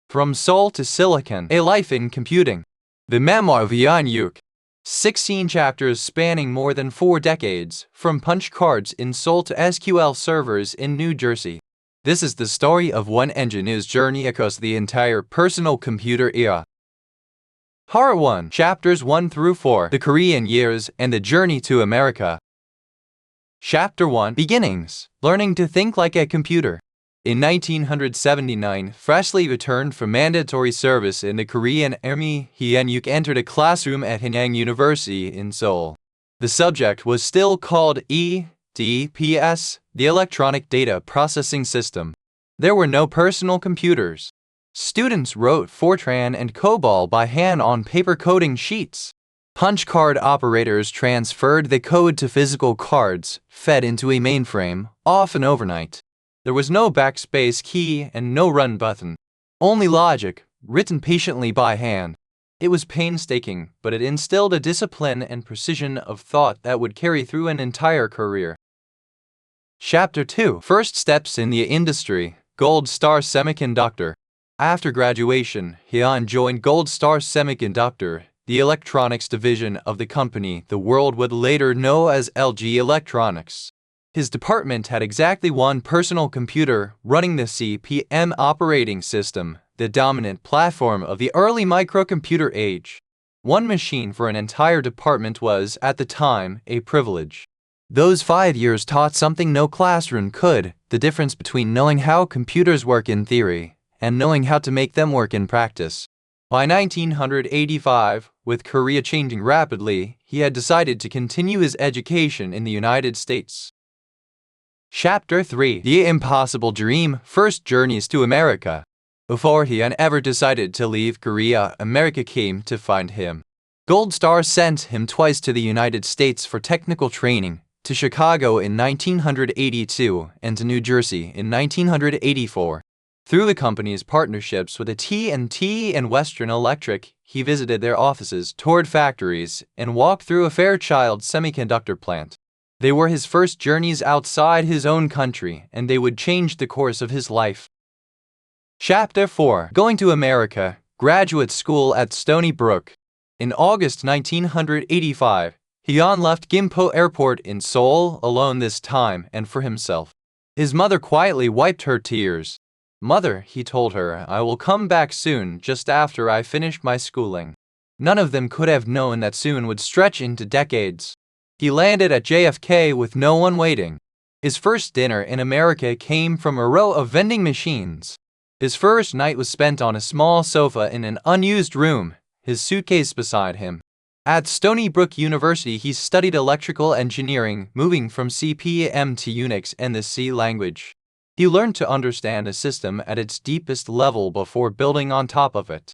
From Seoul to Silicon, A Life in Computing. The Memoir of Yook. 16 chapters spanning more than 4 decades, from punch cards in Seoul to SQL servers in New Jersey. This is the story of one engineer's journey across the entire personal computer era. Part 1, Chapters 1 through 4, The Korean Years and the Journey to America. Chapter 1, Beginnings, Learning to Think Like a Computer. In 1979, freshly returned from mandatory service in the Korean Army, Yook entered a classroom at Heon University in Seoul. The subject was still called EDPS, the Electronic Data Processing System. There were no personal computers. Students wrote Fortran and COBOL by hand on paper coding sheets. Punch card operators transferred the code to physical cards, fed into a mainframe, often overnight. There was no backspace key and no run button. Only logic, written patiently by hand. It was painstaking, but it instilled a discipline and precision of thought that would carry through an entire career. Chapter 2, First Steps in the Industry, Gold Star Semiconductor. After graduation, Heon joined Gold Star Semiconductor, the electronics division of the company the world would later know as LG Electronics. His department had exactly one personal computer running the CP/M operating system, the dominant platform of the early microcomputer age. One machine for an entire department was, at the time, a privilege. Those 5 years taught something no classroom could, the difference between knowing how computers work in theory and knowing how to make them work in practice. By 1985, with Korea changing rapidly, he had decided to continue his education in the United States. Chapter 3, The Impossible Dream, First Journeys to America. Before Heon ever decided to leave Korea, America came to find him. Gold Star sent him twice to the United States for technical training, to Chicago in 1982 and to New Jersey in 1984. Through the company's partnerships with AT&T and Western Electric, he visited their offices, toured factories, and walked through a Fairchild semiconductor plant. They were his first journeys outside his own country, and they would change the course of his life. Chapter 4, Going to America, Graduate School at Stony Brook. In August 1985, Heon left Gimpo Airport in Seoul alone this time and for himself. His mother quietly wiped her tears. "Mother," he told her, "I will come back soon, just after I finish my schooling." None of them could have known that soon would stretch into decades. He landed at JFK with no one waiting. His first dinner in America came from a row of vending machines. His first night was spent on a small sofa in an unused room, his suitcase beside him. At Stony Brook University, he studied electrical engineering, moving from CP/M to Unix and the C language. He learned to understand a system at its deepest level before building on top of it.